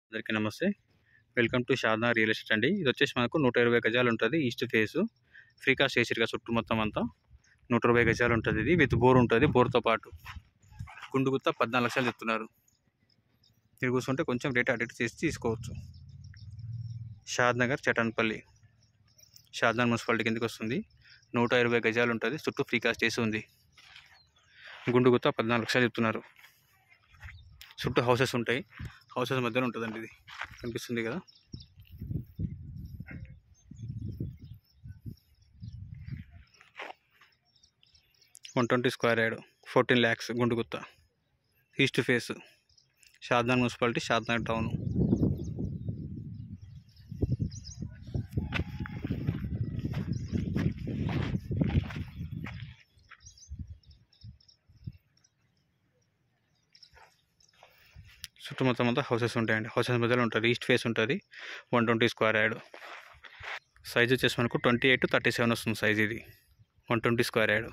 అందరికీ నమస్తే. Welcome to Shadnagar real estate అండి. ఇది వచ్చేసి మనకు 120 గజాలు ఉంటుంది. ఈస్ట్ ఫేసు ఫ్రీ కాస్ట్ చేసిరుగా చుట్టూ మొత్తం అంతా 120 గజాలు ఉంటుంది. ఇది విత్ బోర్ ఉంటుంది. బోర్తో పాటు గుండు గుత్త 14 లక్షలు చెప్తున్నారు. మీరు కూర్చుంటే కొంచెం రేట్ అడిట్ చేసి తీసుకోవచ్చు. షాద్నగర్ చటన్పల్లి షాద్నగర్ మున్సిపాలిటీ కిందకి వస్తుంది. 120 గజాలు ఉంటుంది. చుట్టూ ఫ్రీ కాస్ట్ చేసి ఉంది. గుండు గుత్త 14 లక్షలు చెప్తున్నారు. చుట్టూ హౌసెస్ ఉంటాయి. హౌసెస్ మధ్యలో ఉంటుందండి. ఇది కనిపిస్తుంది కదా. $120 స్క్వేర్ యార్డ్ 14 lakhs గుండుగుత్త. East face Shadnagar municipality, Shadnagar town. చుట్టూ మొత్తం అంతా హౌసెస్ ఉంటాయండి. హౌసెస్ మధ్యలో ఉంటుంది. ఈస్ట్ ఫేస్ ఉంటుంది. 120 స్క్వేర్ యార్డ్. సైజ్ వచ్చేసి మనకు 28 to 37 వస్తుంది సైజ్. ఇది 120 స్క్వేర్ యార్డ్.